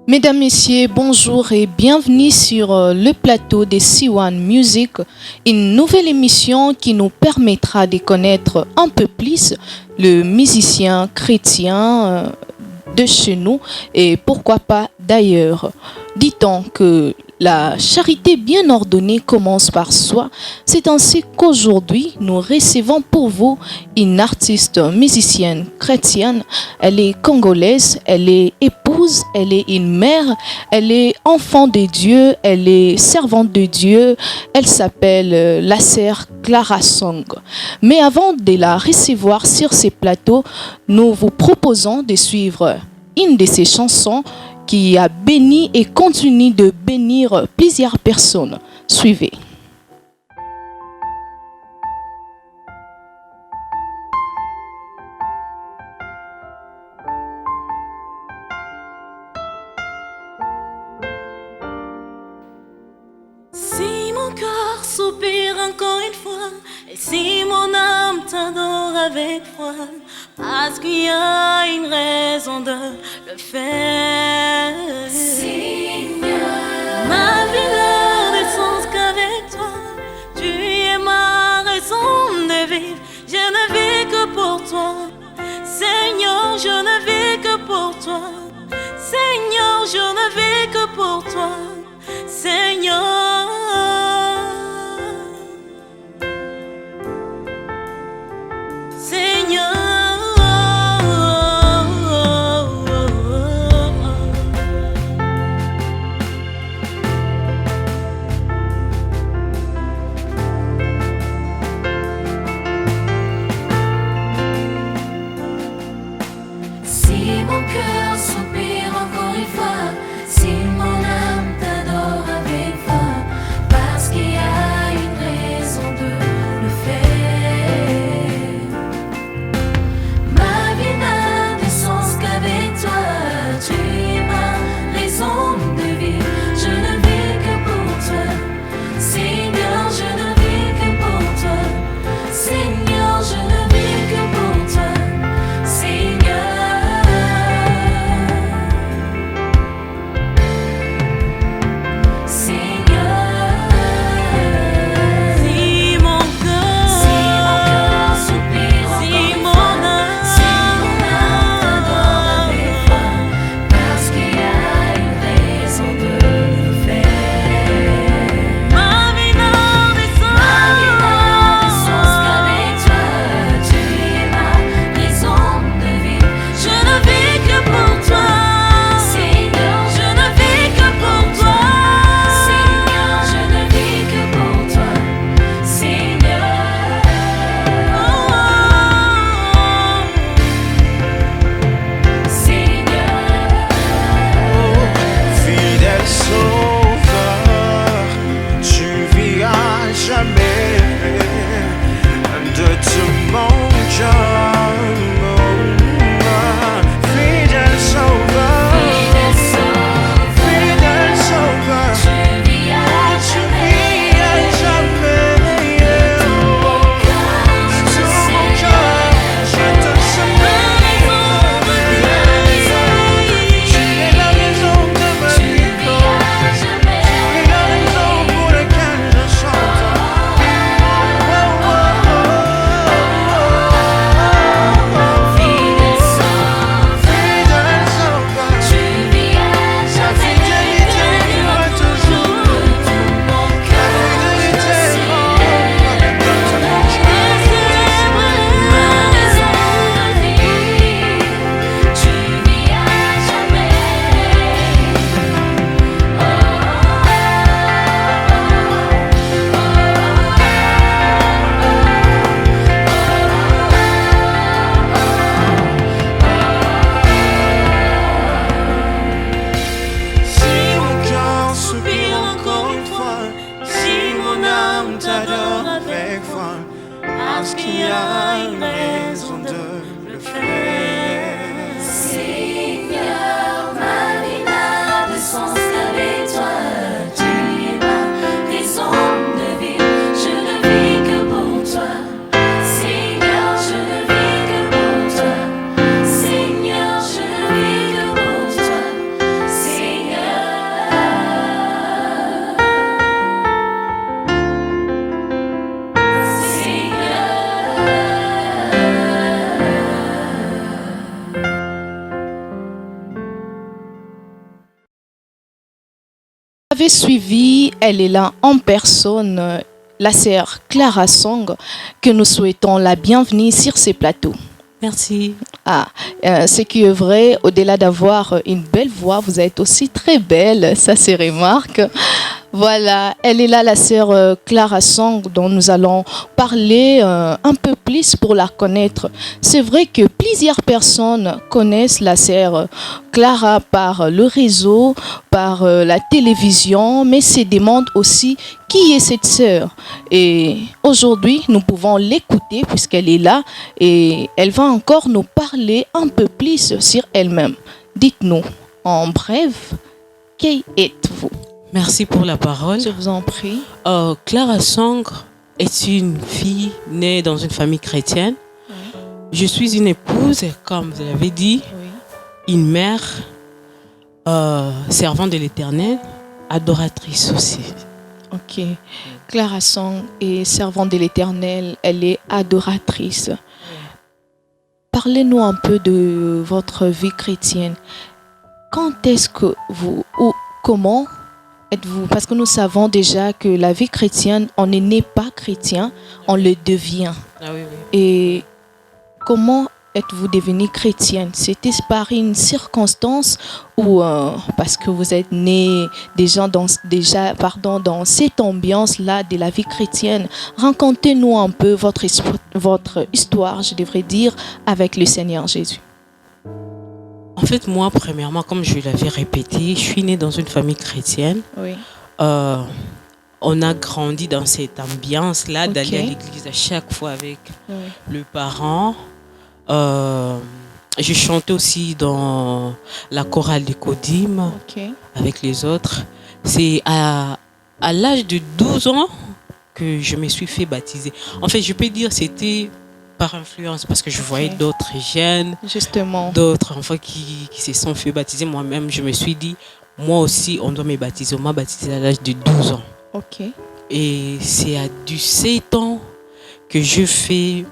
Mesdames, Messieurs, bonjour et bienvenue sur le plateau de C1 Music, une nouvelle émission qui nous permettra de connaître un peu plus le musicien chrétien de chez nous et pourquoi pas d'ailleurs. Dit-on que la charité bien ordonnée commence par soi. C'est ainsi qu'aujourd'hui, nous recevons pour vous une artiste musicienne chrétienne. Elle est congolaise, elle est épouse, elle est une mère, elle est enfant de Dieu, elle est servante de Dieu. Elle s'appelle la sœur Clara Song. Mais avant de la recevoir sur ces plateaux, nous vous proposons de suivre une de ses chansons qui a béni et continue de bénir plusieurs personnes. Suivez. Si mon cœur soupire encore une fois, et si mon âme t'adore avec foi, parce qu'il y a une raison de le faire. Seigneur, ma vie n'a de sens qu'avec toi. Tu es ma raison de vivre. Je ne vis que pour toi. Seigneur, je ne vis que pour toi. Seigneur, je ne vis que pour toi. Seigneur, Seigneur. Si avez suivi, elle est là en personne, la sœur Clara Song, que nous souhaitons la bienvenue sur ces plateaux. Merci. Ce qui est vrai, au-delà d'avoir une belle voix, vous êtes aussi très belle, ça se remarque. Voilà, elle est là, la sœur Clara Song, dont nous allons parler un peu plus pour la connaître. C'est vrai que plusieurs personnes connaissent la sœur Clara par le réseau, par la télévision, mais se demandent aussi qui est cette sœur. Et aujourd'hui, nous pouvons l'écouter puisqu'elle est là et elle va encore nous parler un peu plus sur elle-même. Dites-nous, en bref, qui êtes-vous? Merci pour la parole. Je vous en prie. Clara Song est une fille née dans une famille chrétienne. Oui. Je suis une épouse, comme vous l'avez dit, Oui. une mère, servante de l'Éternel, adoratrice aussi. Ok. Clara Song est servante de l'Éternel, elle est adoratrice. Parlez-nous un peu de votre vie chrétienne. Quand est-ce que vous, ou comment êtes-vous? Parce que nous savons déjà que la vie chrétienne, on n'est né pas chrétien, on le devient. Ah oui, oui. Et comment êtes-vous devenue chrétienne? C'était par une circonstance ou parce que vous êtes né dans cette ambiance-là de la vie chrétienne? Racontez-nous un peu votre histoire, je devrais dire, avec le Seigneur Jésus. En fait, moi, premièrement, comme je l'avais répété, je suis née dans une famille chrétienne. Oui. On a grandi dans cette ambiance-là, Ok. d'aller à l'église à chaque fois avec Oui. le parent. Je chantais aussi dans la chorale de Kodim Ok. avec les autres. C'est à l'âge de 12 ans que je me suis fait baptiser. En fait, je peux dire c'était par influence parce que je voyais Ok. d'autres jeunes, Justement. d'autres enfants qui se sont fait baptiser. Moi-même, je me suis dit, moi aussi, on doit me baptiser. On m'a baptisé à l'âge de 12 ans. Ok. Et c'est à du 7 ans que je fais...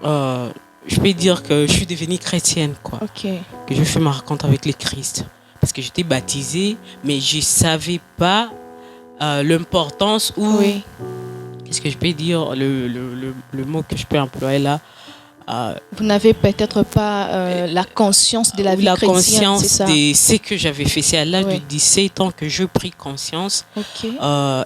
je peux dire que je suis devenue chrétienne, quoi. Ok. Que je fais ma rencontre avec le Christ. Parce que j'étais baptisée, mais je ne savais pas l'importance ou... Oui. Qu'est-ce que je peux dire, le mot que je peux employer là, Vous n'avez peut-être pas la conscience de la vie la chrétienne, conscience c'est ça? de ce que j'avais fait. C'est à l'âge Oui. de 17 ans que je pris conscience Ok.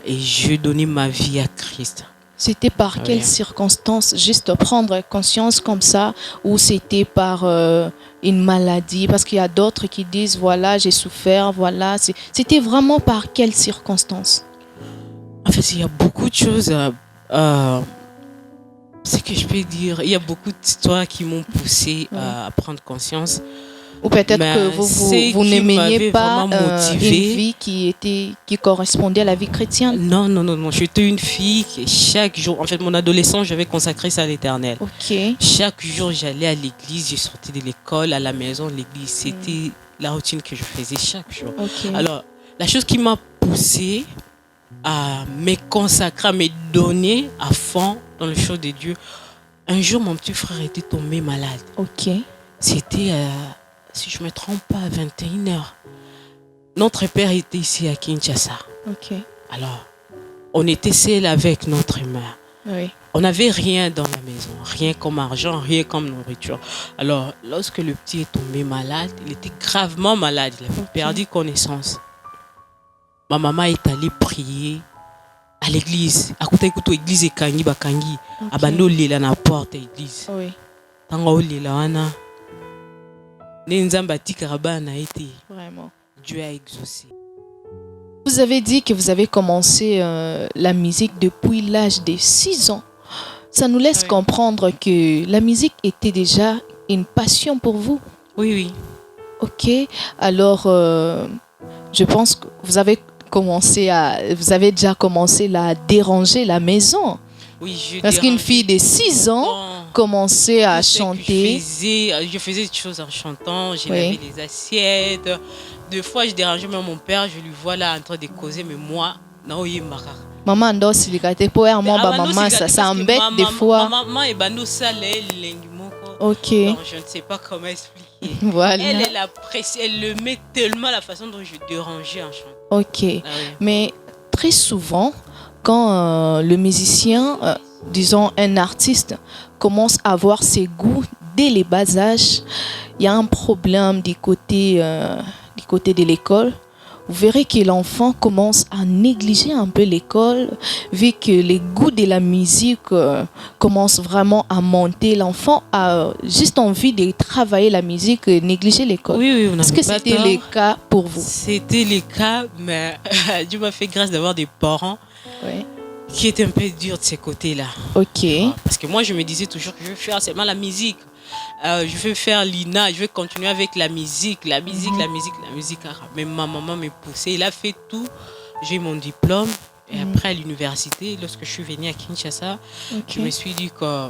et je donnais ma vie à Christ. C'était par Oui. quelles circonstances? Juste prendre conscience comme ça, ou c'était par une maladie? Parce qu'il y a d'autres qui disent, voilà, j'ai souffert, voilà. C'était vraiment par quelles circonstances? En fait, il y a beaucoup de choses. Ce que je peux dire, il y a beaucoup d'histoires qui m'ont poussé Oui. à prendre conscience. Ou peut-être Mais que vous ce ne qui meniez m'avait pas vraiment une motivée- vie qui correspondait à la vie chrétienne? Non. J'étais une fille qui chaque jour, en fait, mon adolescence, j'avais consacré ça à l'Éternel. Ok. Chaque jour, j'allais à l'église, je sortais de l'école, à la maison, l'église. C'était la routine que je faisais chaque jour. Ok. Alors, la chose qui m'a poussée à me consacrer, à me donner à fond dans le chose de Dieu, un jour, mon petit frère était tombé malade. Ok. C'était, si je ne me trompe pas, à 21h. Notre père était ici à Kinshasa. Ok. Alors, on était seuls avec notre mère. Oui. On n'avait rien dans la maison, rien comme argent, rien comme nourriture. Alors, lorsque le petit est tombé malade, il était gravement malade, il avait perdu connaissance. Ma maman est allée prier à l'église. À côté de l'église, Kangi Bakangi, à Bando Lila na porte l'église. Oui. Tango Lila wana, Nenzamba Tikarabana a été. Vraiment. Dieu a exaucé. Vous avez dit que vous avez commencé la musique depuis l'âge de 6 ans. Ça nous laisse comprendre que la musique était déjà une passion pour vous. Oui. Ok. Alors, je pense que vous avez déjà commencé à déranger la maison. Oui, Parce qu'une fille de 6 ans commençait à chanter. Je faisais des choses en chantant, j'ai lavé les assiettes. Deux fois, je dérangeais même mon père, je lui vois là en train de causer, mais moi, non, il m'a rare. Maman ndo silikate po maman ça embête des fois. Maman et bando ça les lengi moko. Ok. Donc, je ne sais pas comment expliquer. Voilà. Elle apprécie, elle le met tellement la façon dont je dérangeais en chantant. Ok. Ah oui. Mais très souvent, quand le musicien, disons un artiste, commence à avoir ses goûts dès les bas âges, il y a un problème du côté de l'école. Vous verrez que l'enfant commence à négliger un peu l'école, vu que les goûts de la musique commencent vraiment à monter. L'enfant a juste envie de travailler la musique et négliger l'école. Oui, vous n'avez Est-ce que pas c'était tort. le cas pour vous? C'était le cas, mais Dieu m'a fait grâce d'avoir des parents Oui. qui étaient un peu durs de ces côtés-là. Ok. Parce que moi, je me disais toujours que je veux faire seulement la musique. Je veux faire l'INA, je veux continuer avec la musique. La musique. Mais ma maman me poussait. Il a fait tout. J'ai eu mon diplôme. Et après, à l'université, lorsque je suis venue à Kinshasa, je me suis dit que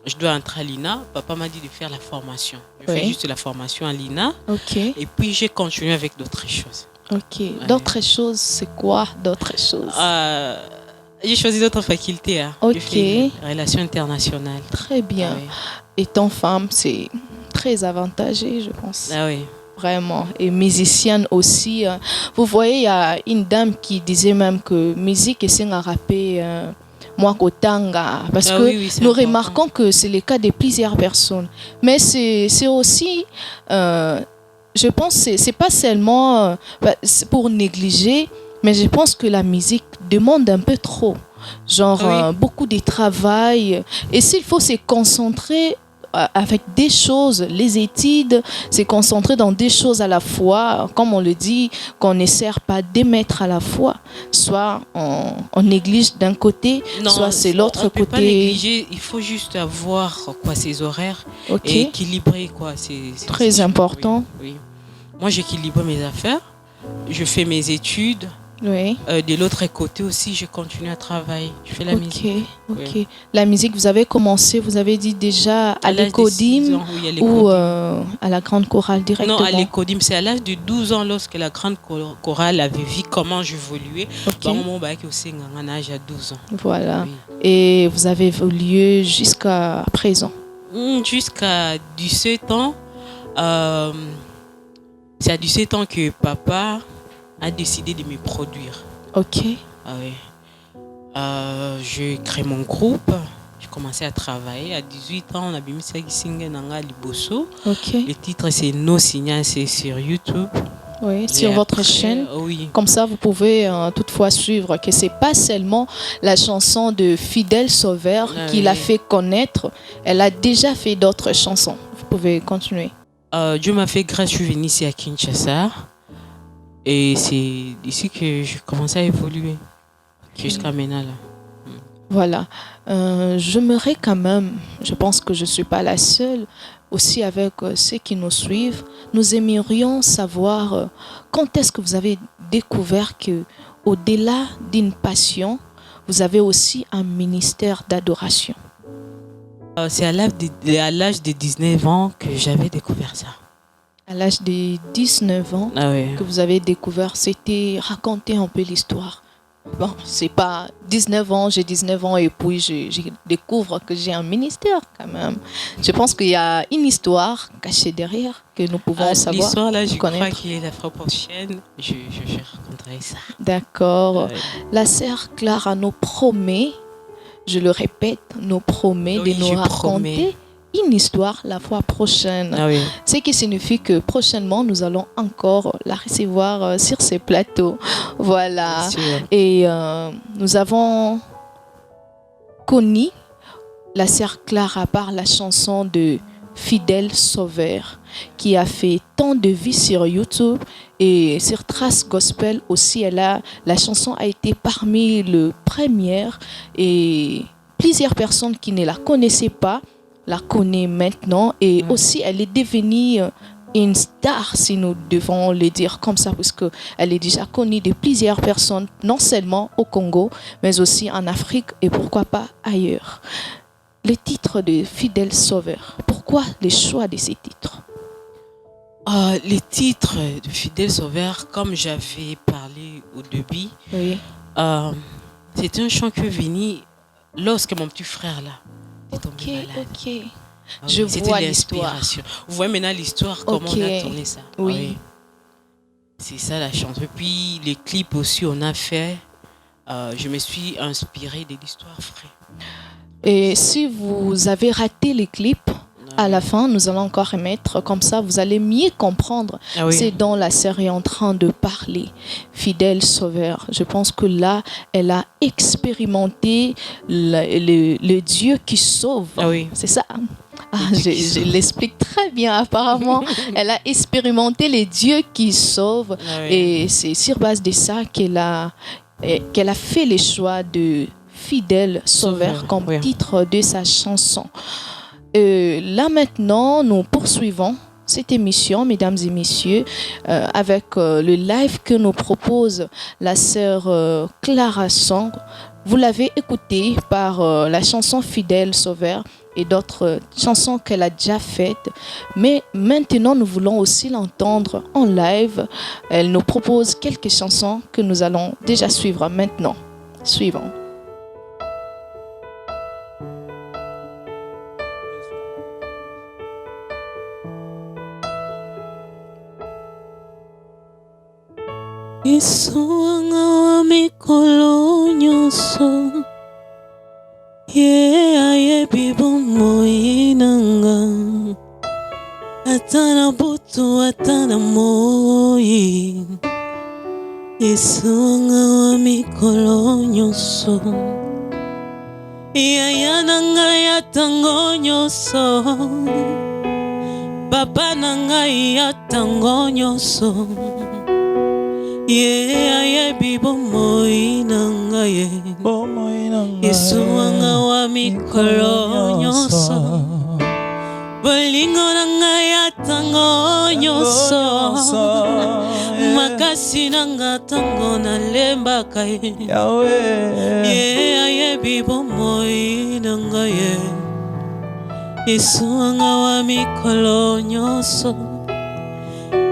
je dois entrer à l'INA. Papa m'a dit de faire la formation. Je fais juste la formation à l'INA. Ok. Et puis, j'ai continué avec d'autres choses. Ok. D'autres choses, c'est quoi d'autres choses? J'ai choisi d'autres facultés. Hein. Ok. J'ai fait relations internationales. Très bien. Ah oui. Étant femme, c'est très avantageux, je pense. Ah oui. Vraiment. Et musicienne aussi. Vous voyez, il y a une dame qui disait même que musique c'est un rappé moi kotanga. Parce que oui, nous important. remarquons que c'est le cas de plusieurs personnes. Mais c'est aussi, je pense, c'est pas seulement c'est pour négliger, mais je pense que la musique demande un peu trop. Genre beaucoup de travail. Et s'il faut se concentrer avec des choses, les études, se concentrer dans des choses à la fois, comme on le dit, qu'on ne sert pas d'émettre à la fois. Soit on néglige d'un côté, soit c'est l'autre côté. On peut pas négliger, il faut juste avoir ses horaires et équilibrer. C'est très important. Oui. Moi, j'équilibre mes affaires, je fais mes études. Oui. De l'autre côté aussi, je continue à travailler. Je fais la musique. Ok. Oui. La musique, vous avez commencé, vous avez dit déjà à l'Écodim ou à la grande chorale directement? Non, à l'Écodim. C'est à l'âge de 12 ans, lorsque la grande chorale avait vu comment j'évoluais. Mon bac aussi, en âge à 12 ans. Voilà. Oui. Et vous avez évolué jusqu'à présent? Jusqu'à 17 ans. C'est à 17 ans que papa a décidé de me produire. Ok. Ah oui. Je crée mon groupe. J'ai commencé à travailler. À 18 ans, on a mis ça Nanga Liboso. Ok. Le titre, c'est No Signal, c'est sur YouTube. Oui, sur votre chaîne. Oui. Comme ça, vous pouvez toutefois suivre que c'est pas seulement la chanson de Fidèle Sauveur qui l'a fait connaître. Elle a déjà fait d'autres chansons. Vous pouvez continuer. Dieu m'a fait grâce, je suis venue ici à Kinshasa. Et c'est ici que je commence à évoluer jusqu'à maintenant. Là. Voilà. J'aimerais quand même, je pense que je ne suis pas la seule, aussi avec ceux qui nous suivent, nous aimerions savoir quand est-ce que vous avez découvert que, au-delà d'une passion, vous avez aussi un ministère d'adoration. C'est à l'âge de 19 ans que j'avais découvert ça. À l'âge de 19 ans que vous avez découvert, c'était raconter un peu l'histoire. Bon, c'est pas 19 ans, j'ai 19 ans et puis je découvre que j'ai un ministère quand même. Je pense qu'il y a une histoire cachée derrière que nous pouvons savoir. L'histoire là, je crois qu'il est la fois prochaine. Je raconterai ça. D'accord. La sœur Clara nous promet, je le répète, nous promet de nous raconter une histoire la fois prochaine. Ce qui signifie que prochainement, nous allons encore la recevoir sur ces plateaux. Voilà. Et nous avons connu la sœur Clara par la chanson de Fidèle Sauveur qui a fait tant de vues sur YouTube et sur Trace Gospel aussi. La chanson a été parmi les premières et plusieurs personnes qui ne la connaissaient pas la connaît maintenant et aussi elle est devenue une star, si nous devons le dire comme ça, parce qu'elle est déjà connue de plusieurs personnes, non seulement au Congo, mais aussi en Afrique et pourquoi pas ailleurs. Le titre de Fidèle Sauveur, pourquoi le choix de ces titres? Les titres de Fidèle Sauveur, comme j'avais parlé au début, c'est un chant qui est venu lorsque mon petit frère là est tombé malade. Ah Je oui, c'était vois l'histoire. l'inspiration. Vous voyez maintenant l'histoire, comment Ok. on a tourné ça. Ah Oui. C'est ça la chance. Et puis les clips aussi, on a fait. Je me suis inspirée de l'histoire vraie. Et si vous avez raté les clips, à la fin, nous allons encore remettre, comme ça vous allez mieux comprendre. Ah oui. C'est dont la série est en train de parler. Fidèle Sauveur. Je pense que là, elle a expérimenté le Dieu qui sauve. Ah oui. C'est ça. Je l'explique très bien apparemment. Elle a expérimenté les dieux qui sauvent. Ah oui. Et c'est sur base de ça qu'elle a fait le choix de Fidèle Sauveur comme oui. titre de sa chanson. Là maintenant, nous poursuivons cette émission, mesdames et messieurs, avec le live que nous propose la sœur Clara Song. Vous l'avez écouté par la chanson Fidèle Sauveur et d'autres chansons qu'elle a déjà faites. Mais maintenant, nous voulons aussi l'entendre en live. Elle nous propose quelques chansons que nous allons déjà suivre maintenant. Suivons. Isuanga wa mikolo nyonso ye ayebi bomoi nanga ata na butu ata na moi Isuanga wa mikolo nyonso yaya nanga ya tango nyonso papa nanga ya tango nyonso ayebi bomoi nanga ye Yesu wanga wa mikolo nyonso bolingo nanga ya tango nyonso makasi nanga tango nalembaka ye ayebi bomoi nanga ye Yesu wanga wa mikolo nyonso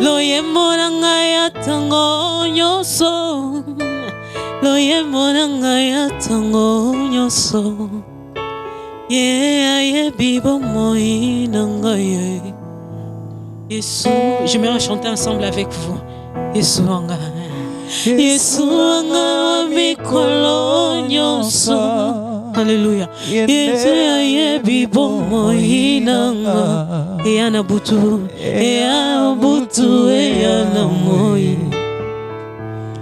loyembo nanga ya tango nyonso loyembo nanga ya tango nyonso ayebi bomoi nanga ye Yesu. J'aimerais chanter ensemble avec vous. Yesu wanga wa mikolo nyonso. Alléluia. Yesu ayebi bomoi nanga eyana butu eyana moi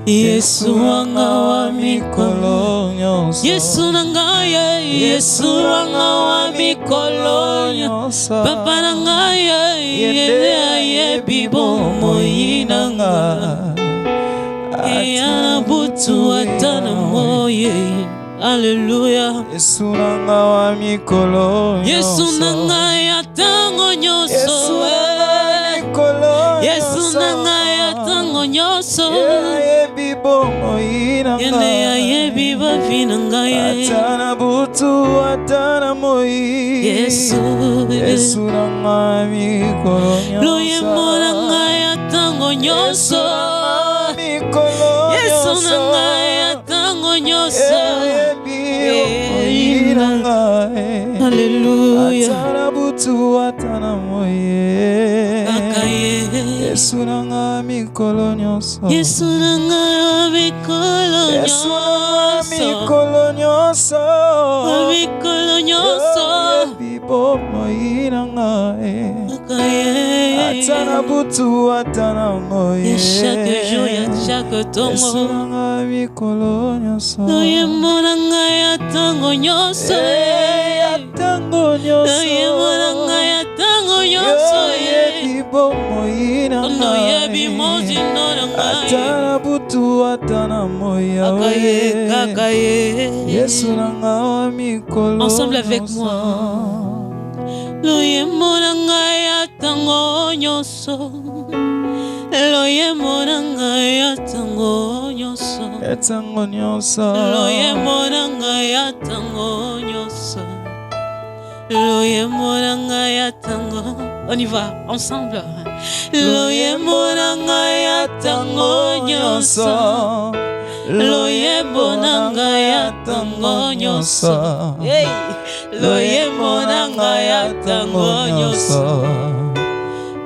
Yesu wanga wa mikolo nyonso Yesu nanga ye Yesu wanga wa mikolo nyonso papa nanga ye ayebi bomoi nanga eyana butu atana moi Alléluia. Yesu nanga wa mikolo nyonso Yesu nanga ya tango nyonso Yesu nanga ya tango nyonso ayebi bomoi nanga yende ayebi bavi nanga ye atana butu atana moi Yesu nanga wa mikolo nyonso loyembo nanga ya tango nyonso Yesu nanga ya tango nyonso Alléluia. Yesu nanga mikolo nyonso Yesu nanga mikolo nyonso mikolo nyonso bomoi nanga atana butu atana moi chaque jour ya chaque tongo Yesu nanga mikolo nyonso loyembo nanga ya tango nyonso loyembo nanga ya tango nyonso bomoi nanga yebi mozindo nanga atana butu atana moi Yesu nanga wa mikolo ensemble avec moi loyembo nanga ya tango nyonso loyembo nanga ya tango nyonso loyembo nanga ya tango nyonso loyembo nanga ya tango. On y va ensemble. Loyembo nanga ya tango nyonso loyembo nanga ya tango nyonso loyembo na ngai ya ntango nyonso,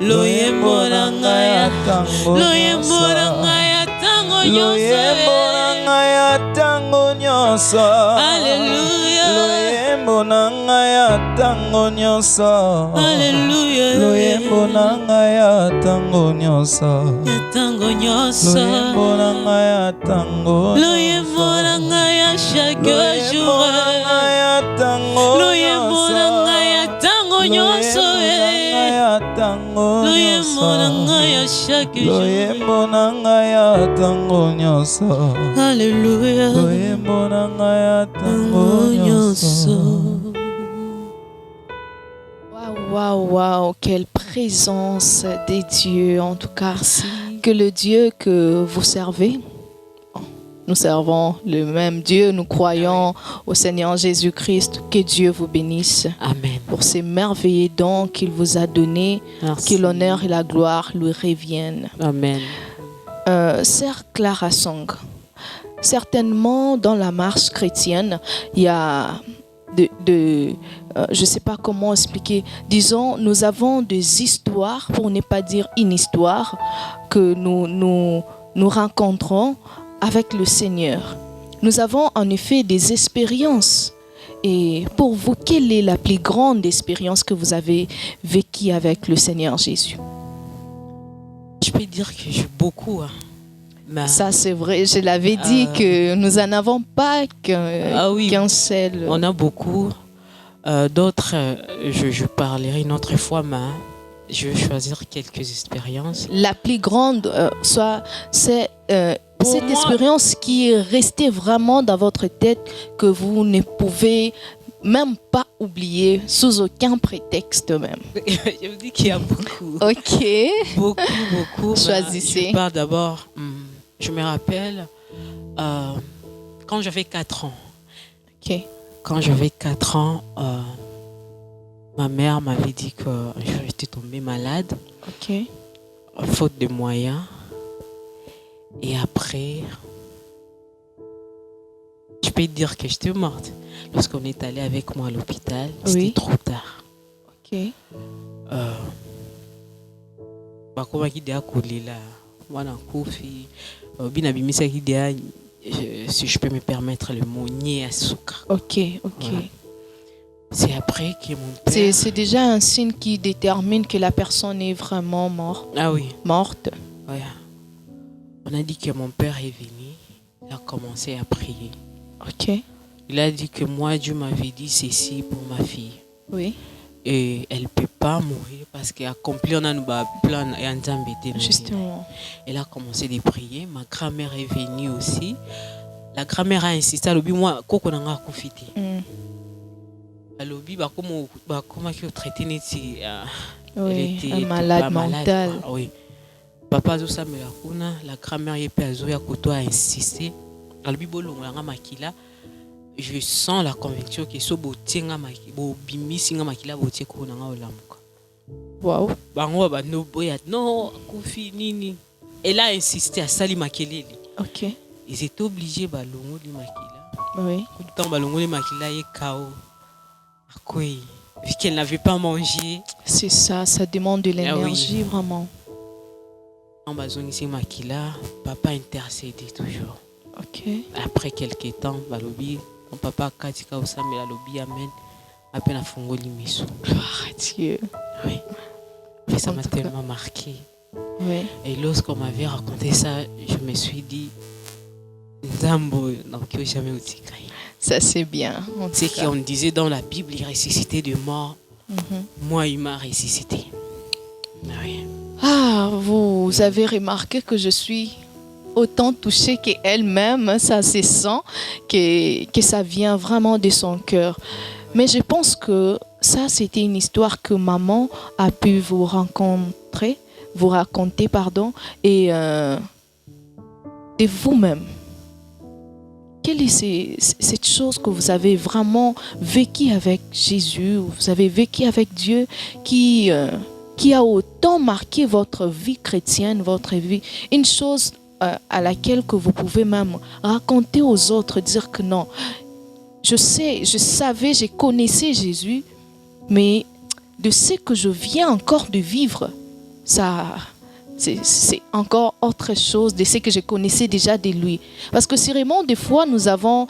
loyembo na ngai ya ntango nyonso, loyembo na ngai ya ntango nyonso, loyembo na ngai ya ntango nyonso, Alléluia, loyembo na ngai ya ntango nyonso, Alléluia, loyembo na ngai ya ntango nyonso, ya ntango nyonso, loyembo na ngai ya ntango nyonso, loyembo na ngai ya chaque jour, loyembo na ngai ya ntango nyonso, loyembo na ngai ya chaque jour, loyembo na ngai ya ntango nyonso, Alléluia, loyembo na ngai ya ntango nyonso. Waouh, waouh, quelle présence de Dieu en tout cas. Que le Dieu que vous servez, nous servons le même Dieu, nous croyons au Seigneur Jésus-Christ. Que Dieu vous bénisse Amen. pour ces merveilleux dons qu'il vous a donnés. Merci. Que l'honneur et la gloire lui reviennent. Amen. Sœur Clara Song, certainement dans la marche chrétienne, il y a je ne sais pas comment expliquer, disons, nous avons des histoires, pour ne pas dire une histoire, que nous rencontrons avec le Seigneur. Nous avons en effet des expériences. Et pour vous, quelle est la plus grande expérience que vous avez vécue avec le Seigneur Jésus? Je peux dire que j'ai beaucoup. Mais Ça, c'est vrai. Je l'avais dit que nous n'en avons pas qu'un seul. on a beaucoup. D'autres, je parlerai une autre fois, mais je vais choisir quelques expériences. La plus grande, c'est Pour cette moi- expérience qui est restée vraiment dans votre tête, que vous ne pouvez même pas oublier sous aucun prétexte même. Je vous dis qu'il y a beaucoup. Ok. Beaucoup. Choisissez. Je parle d'abord, je me rappelle, quand j'avais 4 ans. Ok. Quand j'avais 4 ans, ma mère m'avait dit que j'étais tombée malade, Ok. faute de moyens. Et après, je peux dire que j'étais morte. Lorsqu'on est allé avec moi à l'hôpital, c'était Oui. trop tard. Ok. Bakomaki deya kolela mwana kofi bina bimisaki deya, si je peux me permettre le mot, nier à suka. Ok. Ok. Voilà. C'est après que mon père... C'est déjà un signe qui détermine que la personne est vraiment Ah oui, morte. ouais. On a dit que mon père est venu, il a commencé à prier. Ok. Il a dit que moi, Dieu m'avait dit ceci pour ma fille. Oui. Et elle ne peut pas mourir parce qu'elle a accompli, on a un plan et un temps. Justement. Elle a commencé à prier. Ma grand-mère est venue aussi. La grand-mère a insisté. Elle a dit, moi, koko nanga kufiti. Elle a dit, comment qui traité neti. Oui, un malade mental. Oui. Papa a dit, la grand-mère a insisté. Elle a dit, makila. Je sens la conviction que so botenga bimisi nga makila botie ko nanga olamuka. Wow. Bango ba no boya no kufi nini. Elle a insisté à sali makelele. Ok. Ils étaient obligés ba longo li makila. Oui. Tout le temps ba longo li makila ye kao. Akoi. Vu qu'elle n'avait pas mangé. C'est ça demande de l'énergie vraiment. En bazongisi makila, papa intercédait toujours. Ok. Après quelques temps, balobi mon papa katika osambela lobi amen. Appelle à fongoli miso. Gloire à Dieu. Oui. Et ça En m'a tout cas. tellement marqué. Oui. Et lorsqu'on m'avait raconté ça, je me suis dit, Nzambo, donc jamais utikai. Ça c'est bien. En tout C'est cas. qu'on disait dans la Bible, il ressuscitait de mort. Mhm. Moi, il m'a ressuscité. Oui. Ah, vous avez remarqué que je suis autant touchée qu'elle-même, ça se sent, que ça vient vraiment de son cœur. Mais je pense que ça, c'était une histoire que maman a pu vous raconter, et de vous-même. Quelle est cette chose que vous avez vraiment vécue avec Jésus, vous avez vécu avec Dieu qui a autant marqué votre vie chrétienne, votre vie, une chose à laquelle que vous pouvez même raconter aux autres, dire que non, je savais, je connaissais Jésus, mais de ce que je viens encore de vivre, ça, c'est encore autre chose de ce que je connaissais déjà de lui. Parce que sûrement, des fois, nous avons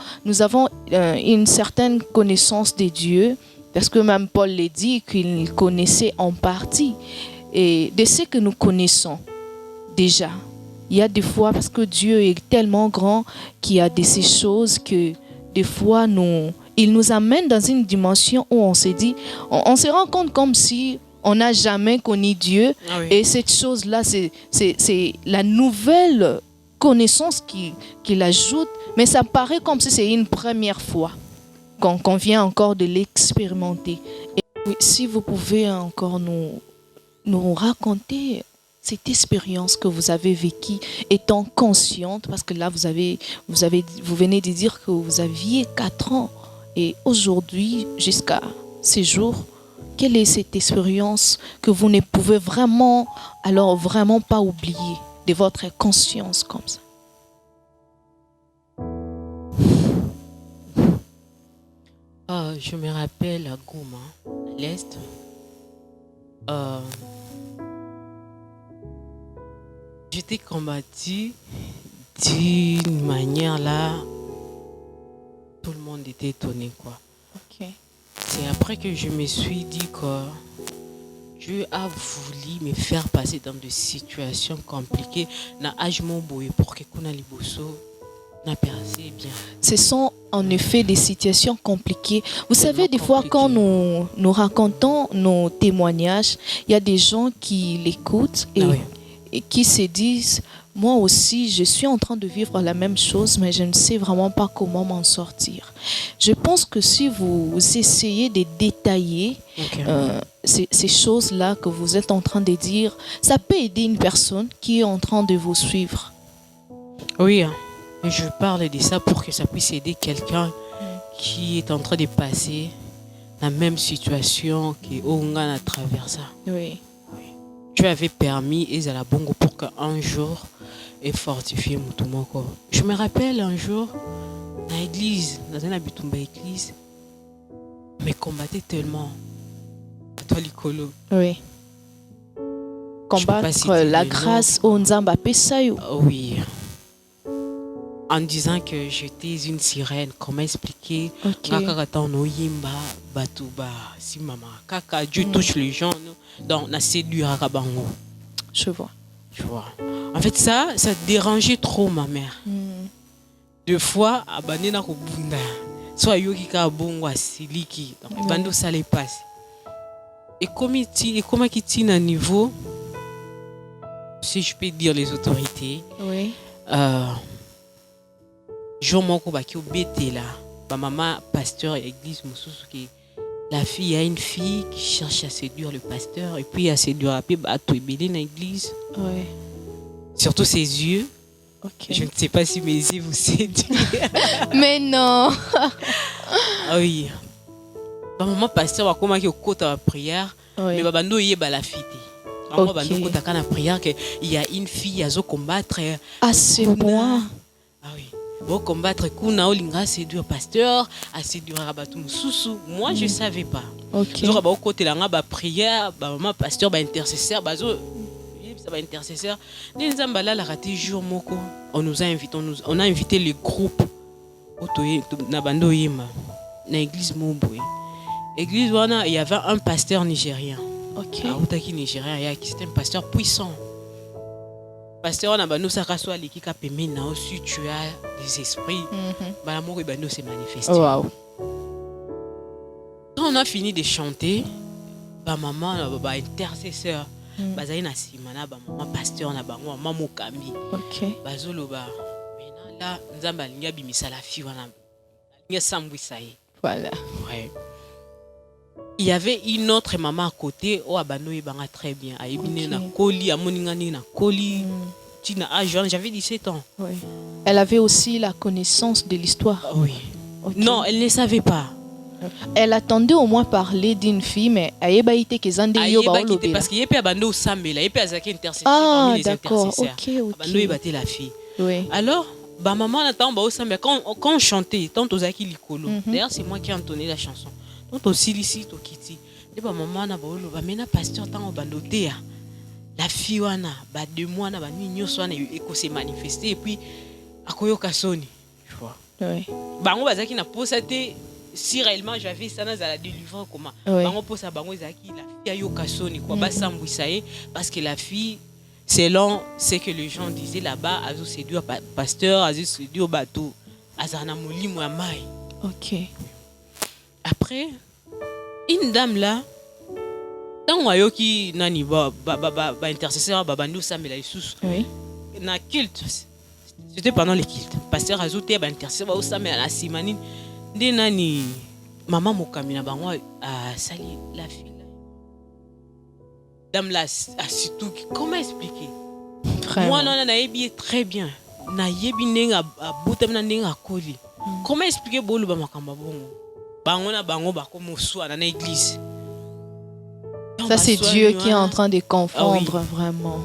une certaine connaissance de Dieu, parce que même Paul l'a dit qu'il connaissait en partie. Et de ce que nous connaissons déjà, il y a des fois, parce que Dieu est tellement grand, qu'il y a de ces choses que des fois, il nous amène dans une dimension où on se dit, on se rend compte comme si on n'a jamais connu Dieu. Ah oui. Et cette chose-là, c'est la nouvelle connaissance qu'il ajoute, mais ça paraît comme si c'est une première fois qu'on vient encore de l'expérimenter. Et oui, si vous pouvez encore nous raconter cette expérience que vous avez vécue étant consciente, parce que là, vous venez de dire que vous aviez 4 ans et aujourd'hui, jusqu'à ces jours, quelle est cette expérience que vous ne pouvez vraiment pas oublier de votre conscience comme ça? Je me rappelle à Goma, à l'Est. J'étais combattue d'une manière là, tout le monde était étonné quoi. Okay. C'est après que je me suis dit que Dieu a voulu me faire passer dans des situations compliquées na âge mon boy pour que kuna liboso na percé bien. Ce sont en effet des situations compliquées. Vous savez, des fois quand nous racontons nos témoignages, il y a des gens qui l'écoutent et qui se disent, moi aussi, je suis en train de vivre la même chose, mais je ne sais vraiment pas comment m'en sortir. Je pense que si vous essayez de détailler ces choses-là que vous êtes en train de dire, ça peut aider une personne qui est en train de vous suivre. Oui, je parle de ça pour que ça puisse aider quelqu'un qui est en train de passer la même situation qu'on a traversé. Oui. Dieu avait permis et la bongo pour qu'un jour et fortifier mon corps. Je me rappelle un jour dans l'église, dans une église, mais combattait tellement. Toi l'icolo. Oui. Combattre la grâce au Nzamba Pesayo. Oui. En disant que j'étais une sirène, comment expliquer? Si maman, kaka Dieu touche les gens, donc na séduire à Kabango. Je vois. En fait ça dérangeait trop ma mère. Deux fois abandonné na kubunda. Soit yoki ka bongo asiliki. Donc bando ça les passe. Et comment qui tient à niveau, si je peux dire les autorités. Oui. Jour moko baki obete là, ma maman pasteur église mususu qui la fille a une fille qui cherche à séduire le pasteur et puis à séduire à tout ebele dans l'église. Oui. Surtout ses yeux. Okay. Je ne sais pas si mes yeux vous séduisent. Mais non. Ah oui. Ma maman pasteur va comment qui au côté de la prière, mais babando yeba la fille. Moi bando côté de la prière que il y a une fille à zo combattre. À ce point. Ah oui. Bon combattre kuna olinga séduire pasteur, à séduire rabatu mususu. Moi je savais pas. OK. Donc ba côté la nga ba prière, ba maman pasteur ba intercesseur, ba zo ça ba intercesseur. Nzamba la raté jour moko. On a invité les groupes otoye na bando yima na église Moboy. Église wana il y avait un pasteur nigérien. OK. Autaki nigérien qui c'était un pasteur puissant. Pasteur on a bando saka soit l'équipe pemé na aussi tu as des esprits. Ba l'amour et bando s'est manifesté. Wow. Quand on a fini de chanter, ba maman ba intercesseur bazali na simana ba maman pasteur na bango maman Kambi. OK. Bazoloba. Maintenant là nzamba alinga bimisa la fille wana. Alinga sambwisa ye. Voilà. Ouais. Il y avait une autre maman à côté où abano yebanga très bien. Ayebine na koli, amoningani na koli. Tina jeune, j'avais 17 ans. Oui. Elle avait aussi la connaissance de l'histoire. Oui. Okay. Non, elle ne savait pas. Elle attendait au moins parler d'une fille, mais ayeba ite ke zande yo ba olobela. Parce qu'il y a abando sambela, il y a azaki intercesseur parmi les intercesseurs. OK. Abando yebate la fille. Oui. Alors Bah maman attend bah aussi mais quand on chantait tant aux aki likolo. D'ailleurs c'est moi qui ai entonné la chanson. Tant aussi ici to kiti. Et bah maman na ba olo ba mena pasteur tant ba noter la fille wana ba 2 mois na ba nuit nyoso wana eko se manifester et puis akoyoka soni. Tu vois. Oui. Bango bazaki na posate si réellement j'avais ça dans la délivrance comment. Oui. Bango posa bango zaki la fille ayoka soni quoi ba sambwisa parce que la fille selon ce que les gens disaient là-bas, azo séduire pasteur, azo séduire bateau, azana molimo ya mai. OK. Après, une dame là, tant ayoki nani ba intercesseur ba bandu samela isusu. Oui. Na culte. C'était pendant le culte. Pasteur azo te ba intercesseur ba samela na simani nde nani maman mokamina bango a sali la fille. Dame là, surtout, comment expliquer? Moi, non, naïbi très bien. Naïbi nenga boutem na nenga koli. Comment expliquer bolu ba makamba bongo? Bango na bango ba comme soa na église. Ça c'est Dieu qui est en train de confondre vraiment.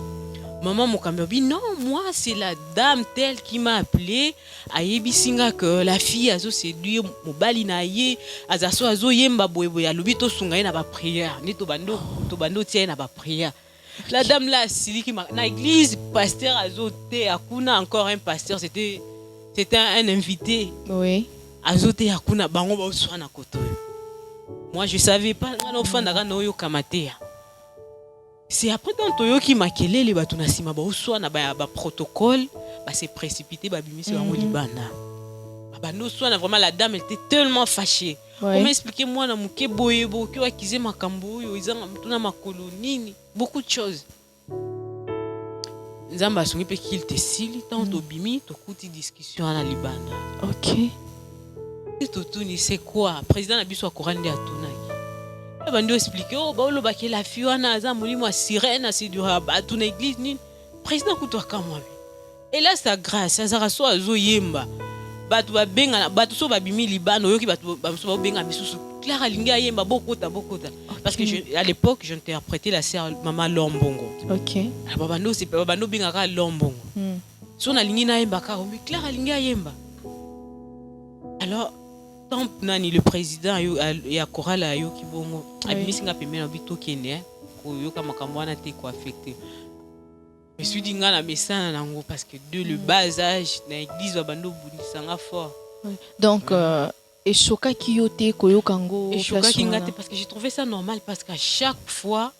Maman mokamba bi non, moi c'est la dame telle qui m'a appelé ayebi singa que la fille azo séduire mobali na ye azo yemba boyeboy alobi to sunga na ba prière ni to bando tie na ba prière. La dame là sili qui na église pasteur azo te akuna encore un pasteur c'était un invité. Oui. Azo te akuna bango ba uswa na koto. Moi je savais pas ngana ofanda kana oyo kamatea. C'est après dans Toyoki makelele batu na sima ba uswa na ba protocole ba se précipité ba bimisi bango libana. Ba no soit vraiment la dame elle était tellement fâchée. Comment expliquer moi na muke boyebo ki wakize makambo yo izanga mtuna makolo nini beaucoup de choses. Nzamba songi pe qu'il te sili tant obimi to kuti discussion na libana. OK. Et tout ni c'est quoi président na biso akorande atunaki. Bando expliquer oh ba lo ba ke la fille wana aza molimo a sirène c'est du rabat na église ni président kutoka kama et là sa grâce azara so azo yemba batu ba benga batu so ba bimi libano yoki batu ba so ba benga misusu Clara linga yemba bokota parce que à l'époque j'interprétais la sœur maman Lombongo. OK. Babando c'est babando benga ka Lombongo. So na lingi na yemba ka Clara linga yemba. Alors tant nani le président ya chorale ayo kibongo abimisinga pemena bito kene ko yoka makambo wana te ko affecté. Je suis dit ngana mesana nango parce que de le bas âge na église babando bunisanga fort. Donc et choka kiyote koyokango et choka kingate parce que j'ai trouvé ça normal parce qu'à chaque fois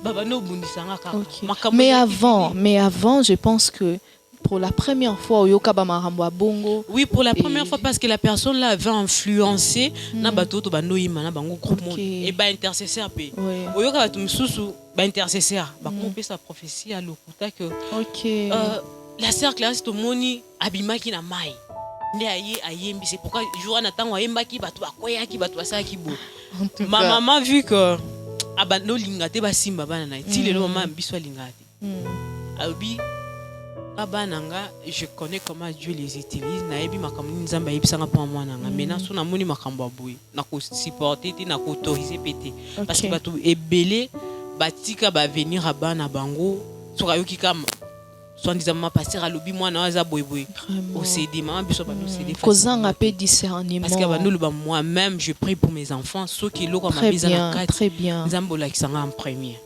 babando bunisanga ka. Mais avant je pense que pour la première fois Oyoka ba marambo bongo. Oui, pour la première fois parce que la personne là avait influencé na bato to bando yima na bango groupe monde et ba intercesseur pe. Oyoka batu misusu ba intercesseur ba kompe sa prophétie à lokuta que la sœur Clarisse to moni abimaki na mai. Nde ayembi c'est pourquoi jour na tango ayembaki batu akoyaki batu asaki bo. Ma maman vu que abando lingate ba simba bana na ti le maman biso lingate. Abi Abananga, je connais comment Dieu les utilise. Naebi makamuni nzamba yebisanga pa mwana nga. Maintenant so na moni makambo aboui, na ko supporter ti na ko autoriser pété parce que batu ebelé batika ba venir abana bango soka yoki kam soit disant ma pasteur alobi mwana aza boyboy au CD maman biso ba CD kozanga pe discernement parce que bandu moi-même je prie pour mes enfants ceux qui l'ont comme mise en quatre très bien nzambola kisanga en premier.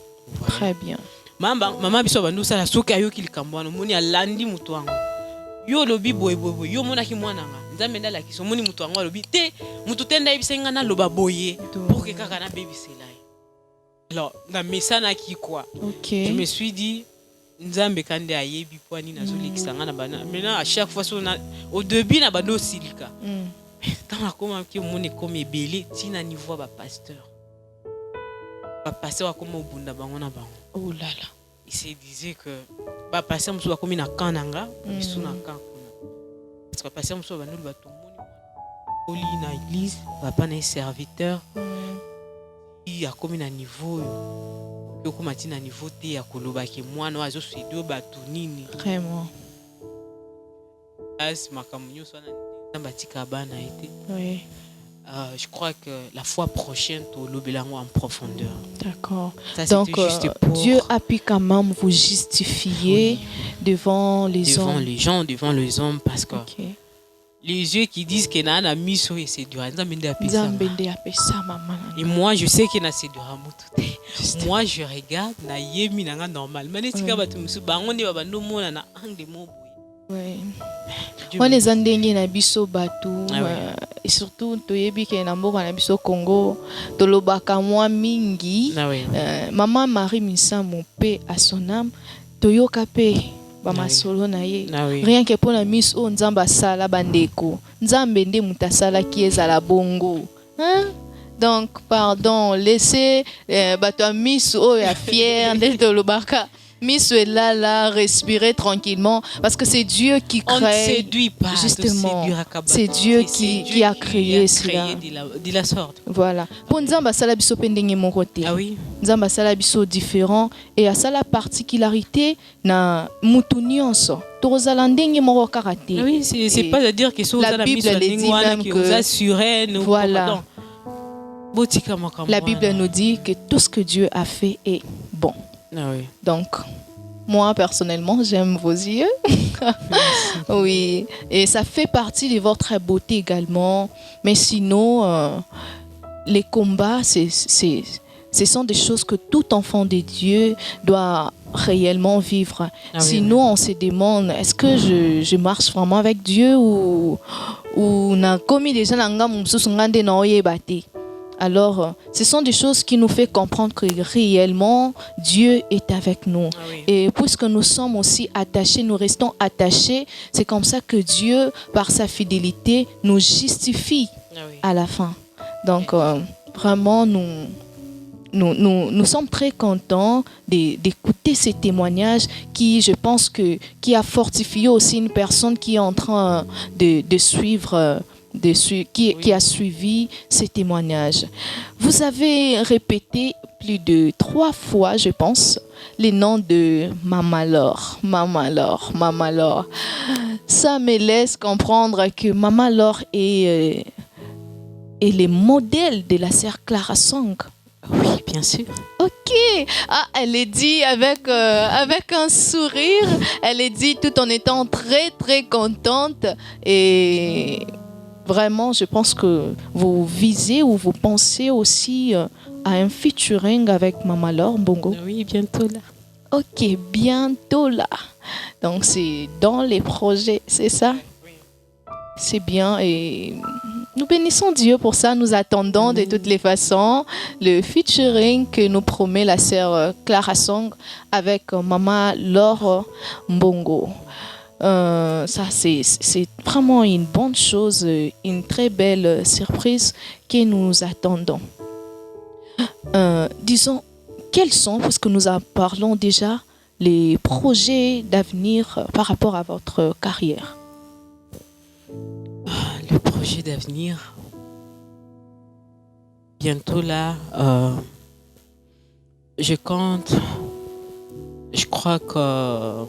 Très bien. Maman biso bandu sala soka yo kilikambwana moni alandi mutu wangu yo lobi boy yo mona ki mwana nga nzambe ndala kiso moni mutu wangu lobi te mutu tenda ibisenga na loba boye pour que kaka na baby selai. Alors na mesana ki quoi. Je me suis dit nzambe kande ayebi poani na zoli kisanga na bana maintenant à chaque fois au début na bando silika tant la comment ki moni comme ebele tina niveau ba pasteur pasteur comme obunda bango na bango. Oh là là. Il se disait que ba pasteur muso ba komi na kananga biso na kan parce que pasteur muso ba nous ba tomoni oli na église papa na serviteur il a komi na niveau yo ko matina niveau te ya koloba ke mwana azo sedo ba tunini vraiment as makamunyo sana nzamba tika bana été. Oui. Je crois que la fois prochaine, tu l'oublions en profondeur. D'accord. Ça, Donc, c'était juste pour... Dieu a pu quand même vous justifier devant les hommes. Devant les gens, devant les hommes, parce que Ok. les yeux qui disent que n'a mis sur et c'est dur. Nzambende apesa mama. Et moi, je sais que c'est dur. Moi, je regarde, na yemi na normal. Mais si tu batu musu bango ni babando mona na angle mo. Ouais. Dieu On merci. est andenge na biso batu Ah ouais. et surtout toyebi ke na mboka na biso Congo tolobaka mwa mingi. Ah oui. Maman Marie Misambo pe à son âme toyoka pe ba Ah oui. masolo na ye. Ah oui. Rien que pour la miss o nzamba sala bandeko. Nzambe nde mutasala ki ezala bongo. Hein? Donc pardon, laissez bato miss o ya fier nde tolobaka. Miss est là, respirer tranquillement, parce que c'est Dieu qui crée. On ne séduit pas. Justement, c'est Dieu qui a créé cela. De la sorte. Voilà. Pour Nzamba sala biso pendenge morote. Ah oui. Nzamba sala biso différent et à ça la particularité na mutu nyonso. Tozala ndenge moko karaté. Oui, c'est pas à dire que si vous la Bible elle dit même que vous assurez nous. Voilà. La Bible nous dit que tout ce que Dieu a fait est bon. Ah oui. Donc, moi personnellement, j'aime vos yeux. Oui, et ça fait partie de votre beauté également. Mais sinon, les combats, ce sont des choses que tout enfant de Dieu doit réellement vivre. Ah Sinon, oui. on se demande, est-ce que je marche vraiment avec Dieu ou na commis déjà nanga mumsusu ngande na oyebate. Alors, ce sont des choses qui nous font comprendre que réellement, Dieu est avec nous. Ah oui. Et puisque nous sommes aussi attachés, nous restons attachés, c'est comme ça que Dieu, par sa fidélité, nous justifie Ah oui. à la fin. Donc, vraiment, nous sommes très contents d'écouter ces témoignages qui, je pense, qui a fortifié aussi une personne qui est en train de suivre qui a suivi ces témoignages. Vous avez répété plus de 3 fois, je pense, les noms de Maman Laure. Maman Laure, Maman Laure. Ça me laisse comprendre que Maman Laure est le modèle de la sœur Clara Song. Oui, bien sûr. Ok. Ah, elle est dit avec un sourire. Elle est dit tout en étant très, très contente. Et vraiment, je pense que vous visez ou vous pensez aussi à un featuring avec Maman Laure Mbongo. Oui, bientôt là. Ok, bientôt là. Donc, c'est dans les projets, c'est ça? Oui. C'est bien et nous bénissons Dieu pour ça. Nous attendons de toutes les façons le featuring que nous promet la sœur Clara Song avec Maman Laure Mbongo. Ça, c'est vraiment une bonne chose, une très belle surprise que nous attendons. Disons, quels sont, parce que nous en parlons déjà, les projets d'avenir par rapport à votre carrière? Le projet d'avenir, bientôt là, je compte, je crois que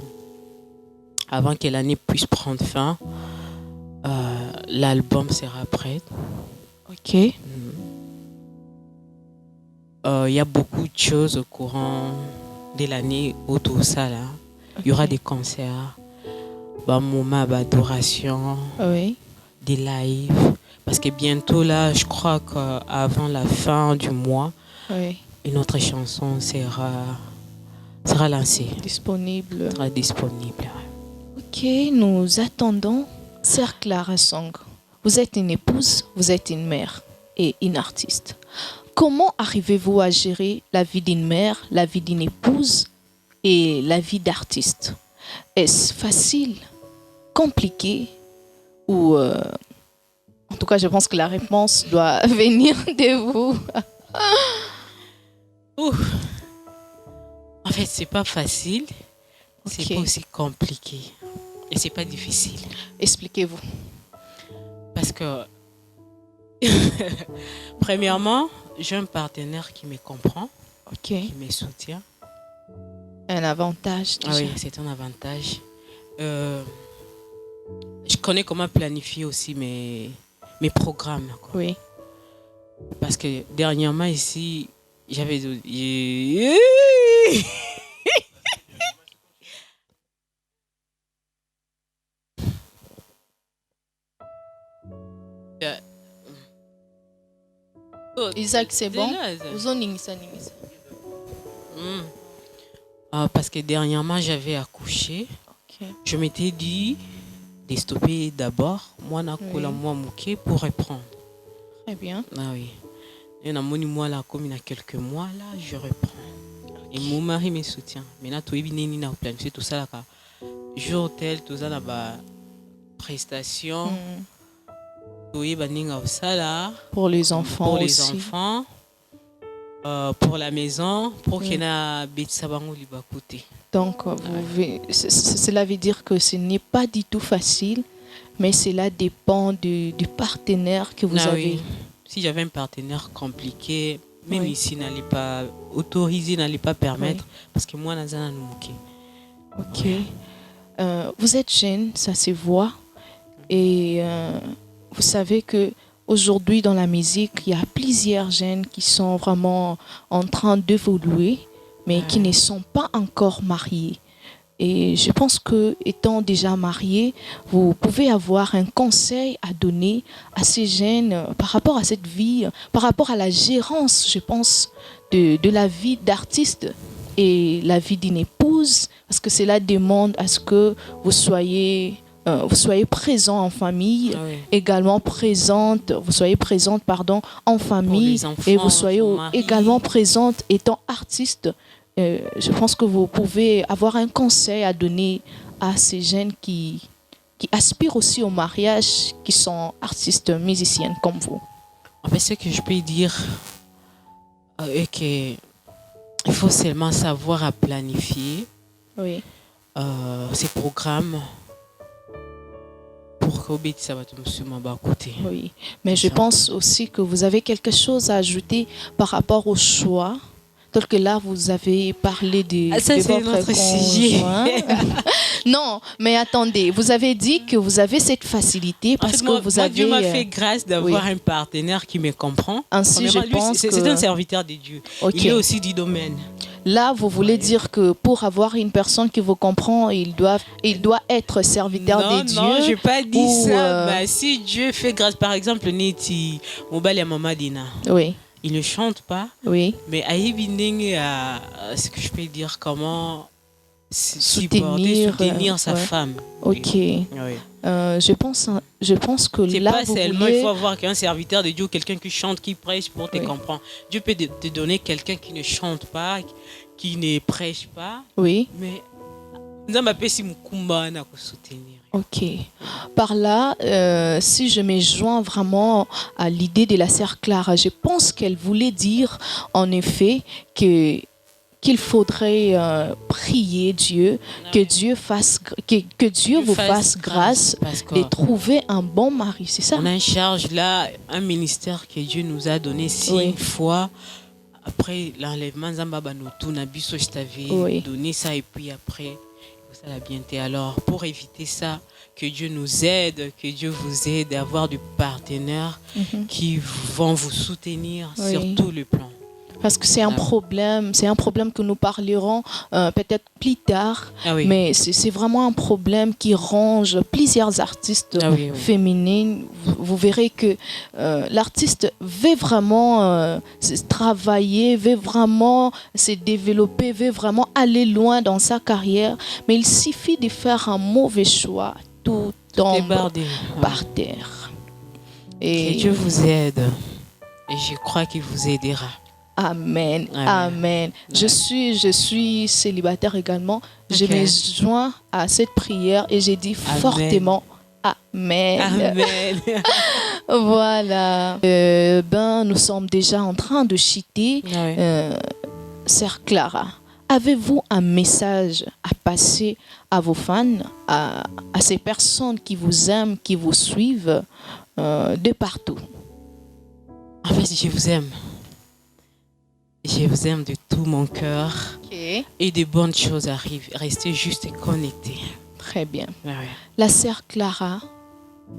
avant que l'année puisse prendre fin, l'album sera prêt. Ok. Il y a beaucoup de choses au courant de l'année autour de ça là. Il y aura des concerts, des moments d'adoration, Oui. des lives. Parce que bientôt là, je crois qu'avant la fin du mois, Oui. une autre chanson sera lancée, Disponible. sera disponible. Ok, nous attendons sœur Clara Song. Vous êtes une épouse, vous êtes une mère et une artiste. Comment arrivez-vous à gérer la vie d'une mère, la vie d'une épouse et la vie d'artiste? Est-ce facile, compliqué ou en tout cas, je pense que la réponse doit venir de vous. En fait, c'est pas facile, c'est Ok. pas aussi compliqué et c'est pas difficile. Expliquez-vous. Parce que, premièrement, j'ai un partenaire qui me comprend, Ok. qui me soutient. Un avantage. Ah oui, c'est un avantage. Je connais comment planifier aussi mes programmes, quoi. Oui. Parce que dernièrement ici, j'avais... Isaac, c'est bon? Parce Parce que dernièrement, j'avais accouché. Ok. Je m'étais dit de stopper d'abord. Moi, Oui. moi, mouké pour reprendre. Très bien. Ah oui. Et moi, là, comme il y a quelques mois, là, je reprends. Et mon mari me soutient. Maintenant, tout est bien, il a planifié tout ça, là. Jour tel, tout ça, là, prestation. Tout est bien, ça, là. Pour les enfants Pour les aussi. enfants. Pour la maison. Pour qu'il y ait un côté. Donc, cela veut dire que ce n'est pas du tout facile, mais cela dépend du partenaire que vous avez. Oui. Si j'avais un partenaire compliqué, même Oui. ici, n'allait pas autoriser, n'allait pas permettre, parce que moi, je suis moqué. Ok. Vous êtes jeune, ça se voit. Et vous savez que aujourd'hui dans la musique, il y a plusieurs jeunes qui sont vraiment en train d'évoluer, mais qui ne sont pas encore mariés. Et je pense que, étant déjà marié, vous pouvez avoir un conseil à donner à ces jeunes par rapport à cette vie, par rapport à la gérance, je pense, de la vie d'artiste et la vie d'une épouse, parce que cela demande à ce que vous soyez présent en famille, également vous soyez présente en famille, enfants, et vous soyez mari. également présente étant artiste. Je pense que vous pouvez avoir un conseil à donner à ces jeunes qui aspirent aussi au mariage, qui sont artistes, musiciennes comme vous. En fait, ce que je peux dire est qu'il faut seulement savoir à planifier Oui. ces programmes pour que ça va tomber sur ma côté. Oui. Mais je pense aussi que vous avez quelque chose à ajouter par rapport au choix. Tel que là, vous avez parlé de votre conjoint. Non, mais attendez, vous avez dit que vous avez cette facilité parce que vous avez... Dieu m'a fait grâce d'avoir un partenaire qui me comprend. Ainsi, je pense que... C'est un serviteur de Dieu. Okay. Il est aussi du domaine. Là, vous voulez dire que pour avoir une personne qui vous comprend, il doit être serviteur de Dieu. Non, je n'ai pas dit ça. Si Dieu fait grâce, par exemple, Neti, Mobile Mamadina. Oui. Il ne chante pas, oui. Mais Aïbinding, ce que je peux dire, comment soutenir sa femme. Ok. Oui. Je pense que c'est là, pas vous seulement voulez... il faut avoir qu'un serviteur de Dieu, quelqu'un qui chante, qui prêche pour te comprendre. Dieu peut te donner quelqu'un qui ne chante pas, qui ne prêche pas. Oui. Mais nous avons appelé Mukumba à soutenir. Ok. Par là, si je me joins vraiment à l'idée de la sœur Clara, je pense qu'elle voulait dire en effet qu'il faudrait prier Dieu, que Dieu vous fasse grâce de trouver un bon mari, c'est ça? On a en charge là un ministère que Dieu nous a donné une fois. Après l'enlèvement, je t'avais donné ça et puis après... Ça l'a bien été. Alors, pour éviter ça, que Dieu nous aide, que Dieu vous aide à avoir des partenaires qui vont vous soutenir sur tout le plan. Parce que c'est un problème que nous parlerons peut-être plus tard, mais c'est vraiment un problème qui ronge plusieurs artistes féminines. Vous verrez que l'artiste veut vraiment travailler, veut vraiment se développer, veut vraiment aller loin dans sa carrière, mais il suffit de faire un mauvais choix, tout tombe par terre. Et que Dieu vous aide, et je crois qu'il vous aidera. Amen, amen. Je suis célibataire également. Je me joins à cette prière et j'ai dit fortement amen. Amen. Voilà. Nous sommes déjà en train de chiter. Sœur Clara, avez-vous un message à passer à vos fans, à ces personnes qui vous aiment, qui vous suivent de partout? En fait, je vous aime. Je vous aime de tout mon cœur. Et de bonnes choses arrivent. Restez juste connectés. Très bien. La sœur Clara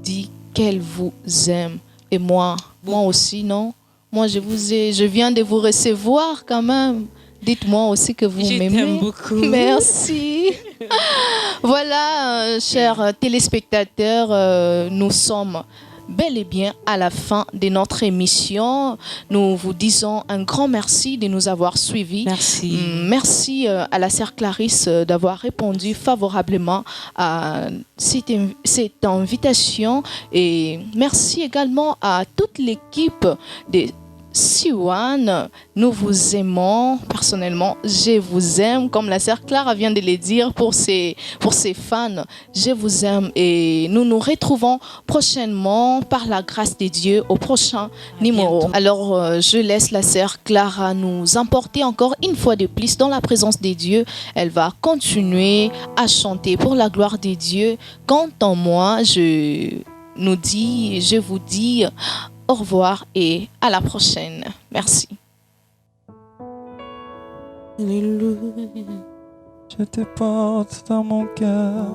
dit qu'elle vous aime. Et moi aussi, non? Moi, je viens de vous recevoir quand même. Dites-moi aussi que vous m'aimez. Je t'aime beaucoup. Merci. Voilà, chers téléspectateurs, nous sommes bel et bien à la fin de notre émission. Nous vous disons un grand merci de nous avoir suivis. Merci. Merci à la sœur Clarisse d'avoir répondu favorablement à cette invitation. Et merci également à toute l'équipe de C1, nous vous aimons. Personnellement, je vous aime. Comme la sœur Clara vient de le dire pour ses fans, je vous aime. Et nous nous retrouvons prochainement, par la grâce de Dieu, au prochain numéro. Bientôt. Alors, je laisse la sœur Clara nous emporter encore une fois de plus dans la présence de Dieu. Elle va continuer à chanter pour la gloire de Dieu. Quant à moi, je vous dis au revoir et à la prochaine. Merci. Alléluia. Je te porte dans mon cœur.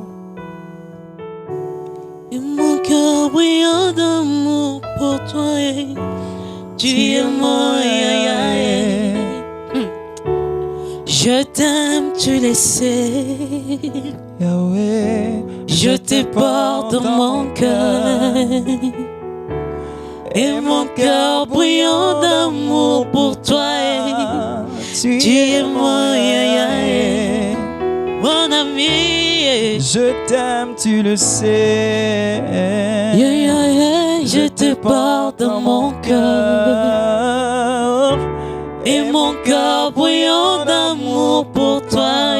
Et mon cœur brille d'amour pour toi. Tu es mon Je t'aime, tu le sais. Yahweh, Je te porte dans mon cœur. Et mon cœur brillant d'amour pour toi. Tu es mon mon ami. Je t'aime, tu le sais. Je te porte dans mon cœur. Et mon cœur brillant d'amour pour toi.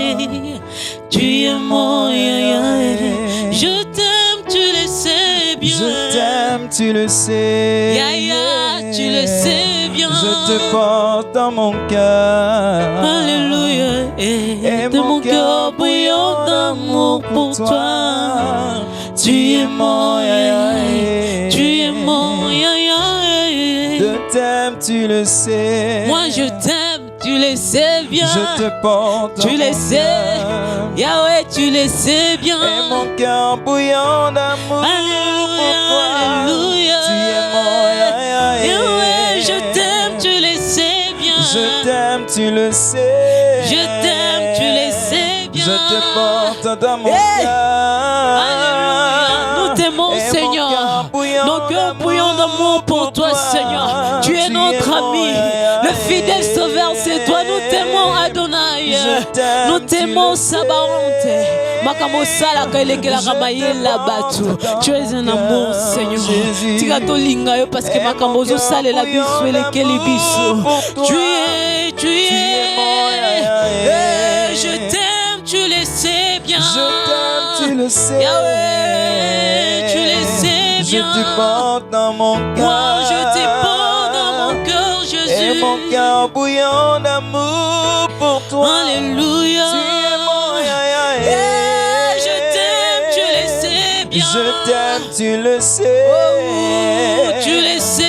Tu es mon Je t'aime, tu le sais bien. Je t'aime, tu le sais. Tu le sais bien. Je te porte dans mon cœur. Alléluia. Et de mon cœur brillant d'amour pour toi. Tu es mon Tu es mon Je t'aime, tu le sais. Moi je t'aime, tu le sais bien. Je te porte dans Tu le mon sais. cœur. Yahweh, tu le sais bien. Et mon cœur bouillant d'amour pour toi. Alléluia. Tu es mon Yahweh, je t'aime, tu le sais bien. Je t'aime, tu le sais. Je t'aime, tu le sais bien. Je te porte dans mon Hey. cœur. Alléluia. Nous t'aimons, Et mon Seigneur. cœur bouillant Nos cœurs bouillants d'amour pour toi, Seigneur. Tu es notre ami. Le fidèle sauveur, c'est toi. Nous t'aimons, Adonai. Je t'aime, Nous tu t'aimons, le sais. Sabaonte. Makambo sala kailekela ramayela batu. Tu es un amour, Seigneur. Jésus. Tika tolinga yo parce que makambo zo salela biso elekeli biso. Tu es. Je t'aime, tu le sais bien. Je t'aime, tu le sais. Yahweh, tu le sais bien. Je te porte dans mon cœur. Moi, je te porte dans mon cœur, Jésus. Et mon cœur bouillant d'amour pour toi. Alléluia. Tu es mon Je t'aime, tu le sais bien. Je t'aime, tu le sais. Oh, tu le sais.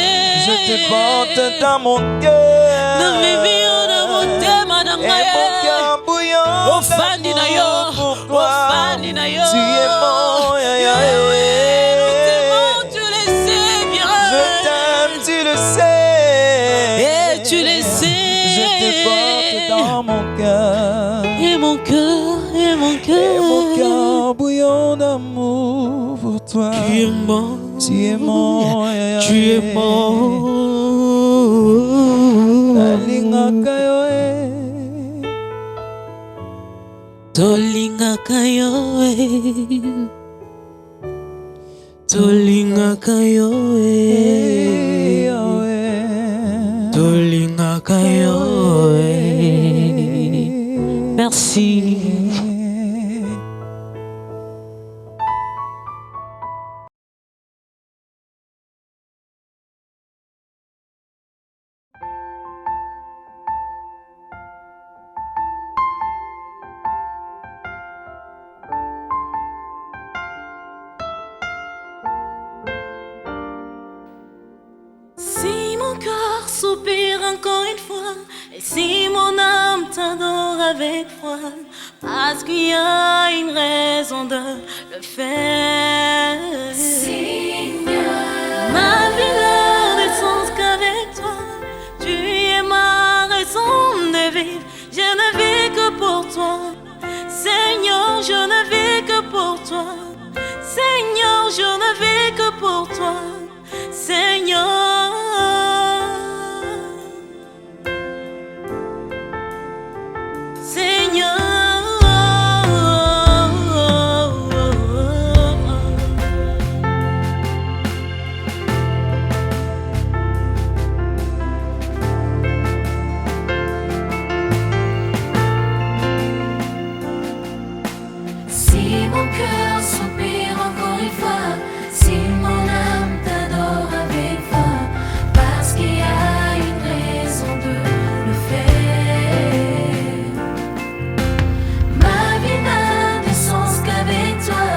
Je te porte dans mon cœur. Dans mes vies, dans mon thème, dans Et mon cœur bouillant Oh, Fandi na yo. pour Oh, toi. Fandi na yo. Tu es mon Nous t'aimons, tu le sais bien. Je t'aime, tu le sais. Et tu le sais. Je te porte dans mon cœur. Et mon cœur, et mon Et cœur. mon cœur bouillant d'amour pour toi. Tu es mon. Tu es mon. Tu es mon. Nalingaka yo, Tolingaka yo, tolingaka yo, tolingaka yo. Merci. Si mon cœur soupire encore une fois, et si mon âme t'adore avec foi, parce qu'il y a une raison de le faire. Seigneur, ma vie n'a de sens qu'avec toi. toi. Seigneur, je ne vis que pour toi. Seigneur, Seigneur. Si mon cœur soupire encore une fois, si mon âme t'adore avec foi, parce qu'il y a une raison de le faire. Ma vie n'a de sens qu'avec toi,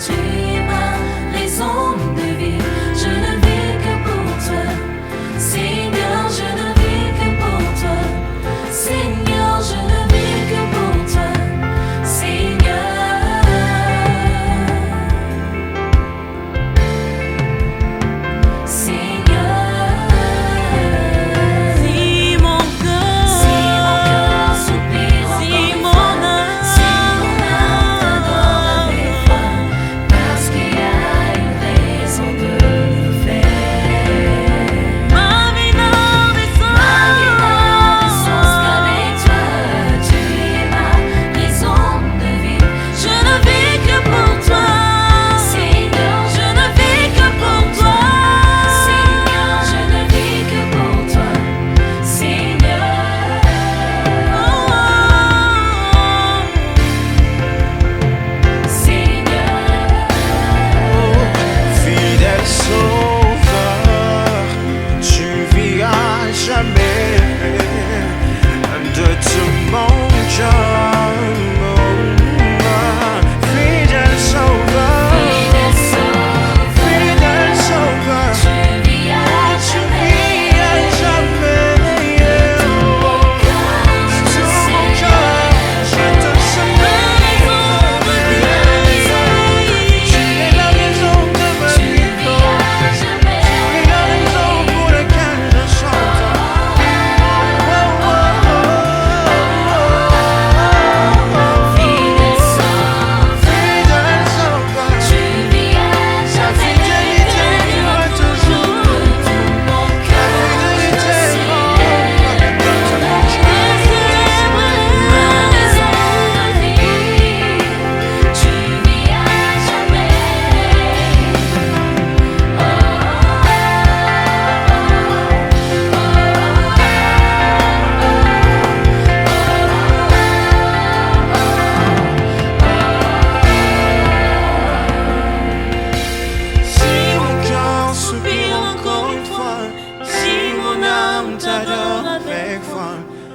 tu es ma raison de vivre. Je ne vis que pour toi, Seigneur, je ne vis que pour toi. Seigneur, je ne vis que pour toi. Seigneur.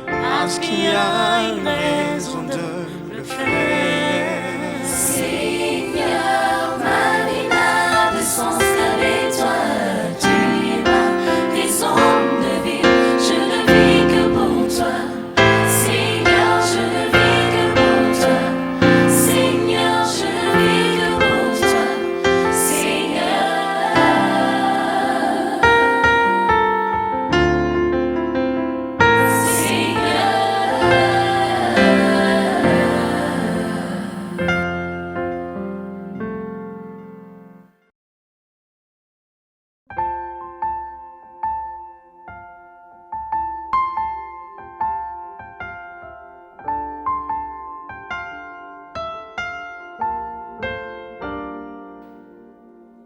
Parce qu'il y a une raison de le faire. Seigneur, ma vie n'a de sens qu'avec toi. Tu es ma raison de vivre. Je ne vis que pour toi. Seigneur, je ne vis que pour toi. Seigneur, je ne vis que pour toi. Seigneur.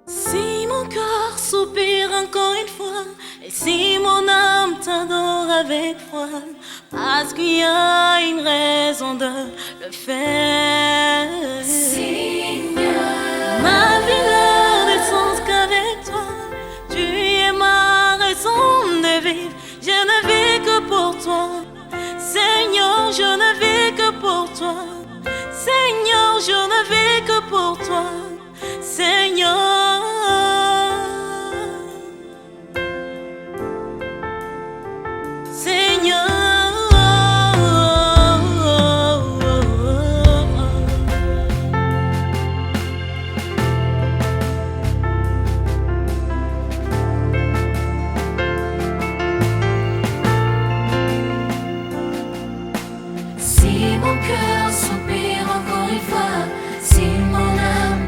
Si mon cœur soupire encore une fois, et si mon âme t'adore avec foi, parce qu'il y a une raison de le faire. Seigneur, ma vie n'a de sens qu'avec toi. Tu es ma raison de vivre. Je ne vis que pour toi. Seigneur, je ne vis que pour toi. Seigneur, je ne vis que pour toi. Seigneur. si mon cœur soupire encore une fois, si mon âme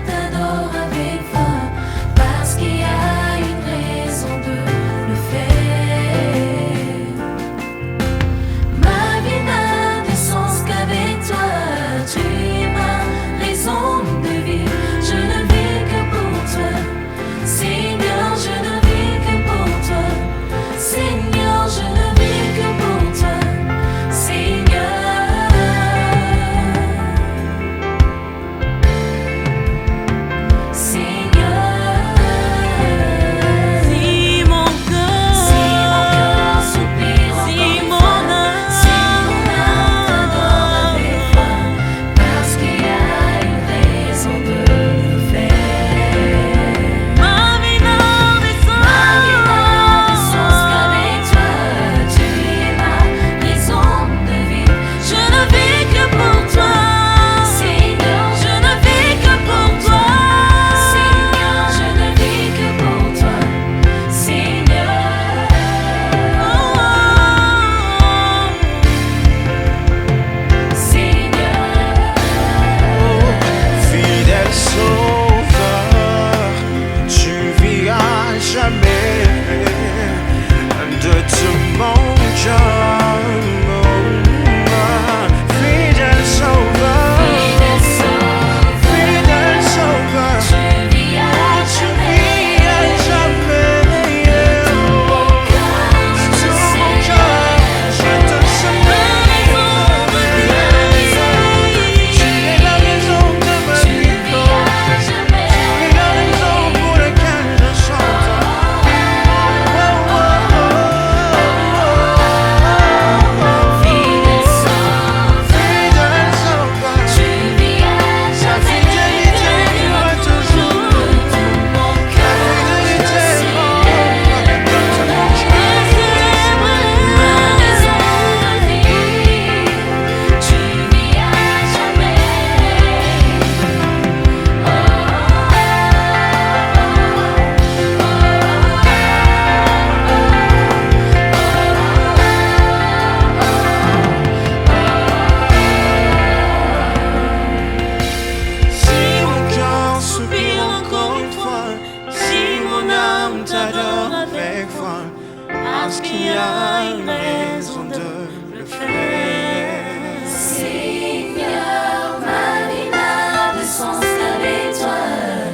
parce qu'il y a une raison de le faire. Seigneur, ma vie n'a de sens qu'avec toi.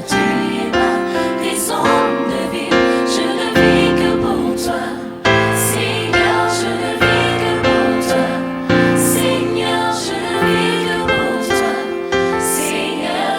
Tu es ma raison de vivre. Je ne vis que pour toi. Seigneur, je ne vis que pour toi. Seigneur, je ne vis que pour toi. Seigneur.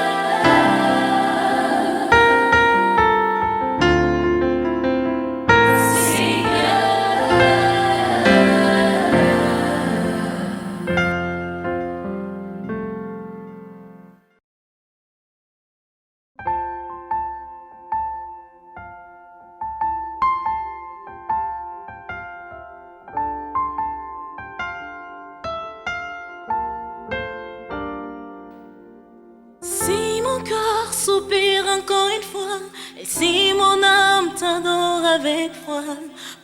Si mon corps soupire encore une fois, et si mon âme t'adore avec foi,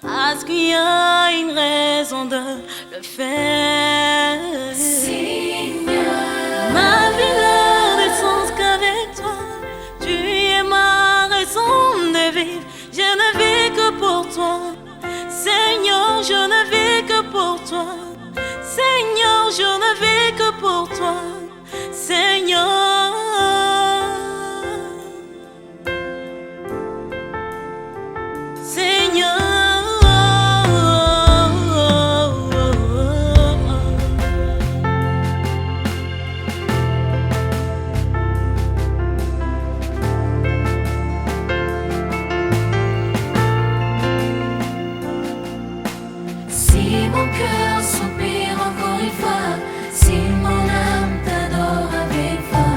parce qu'il y a une raison de le faire. Seigneur, Ma vie n'a de sens qu'avec toi. Tu es ma raison de vivre. Je ne vis que pour toi. Seigneur, je ne vis que pour toi. Seigneur, je ne vis que pour toi. Seigneur. si mon cœur soupire encore une fois, si mon âme t'adore avec foi,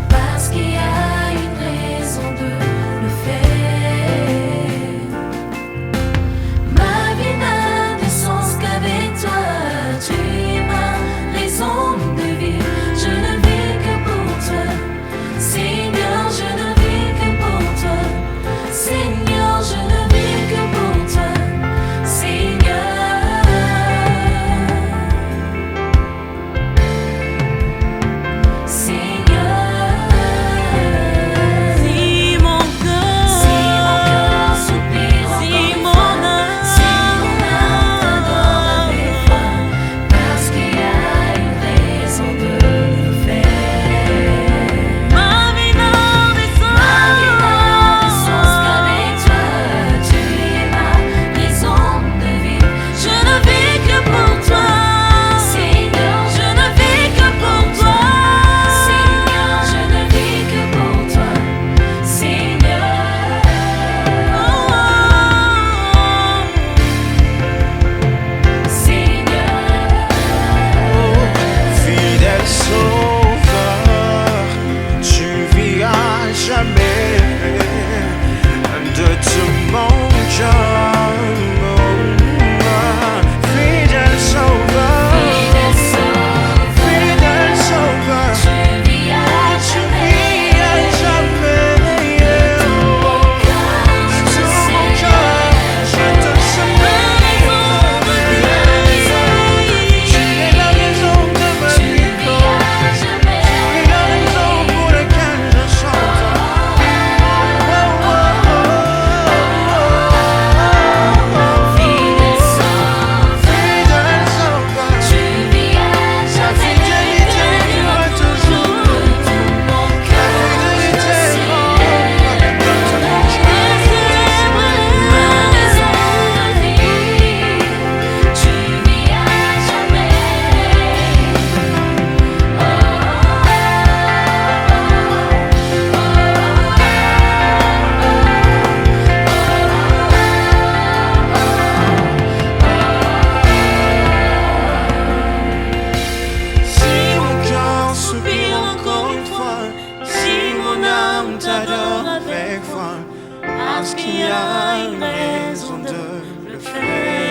parce qu'il y a une raison de le faire. Ma vie n'a de sens qu'avec toi. Tu es ma raison de vivre. Je ne vis que pour toi. Seigneur, je ne vis que pour toi. Seigneur, je ne vis que pour toi. Seigneur. t'adore avec foi, parce qu'il y a une raison de le faire.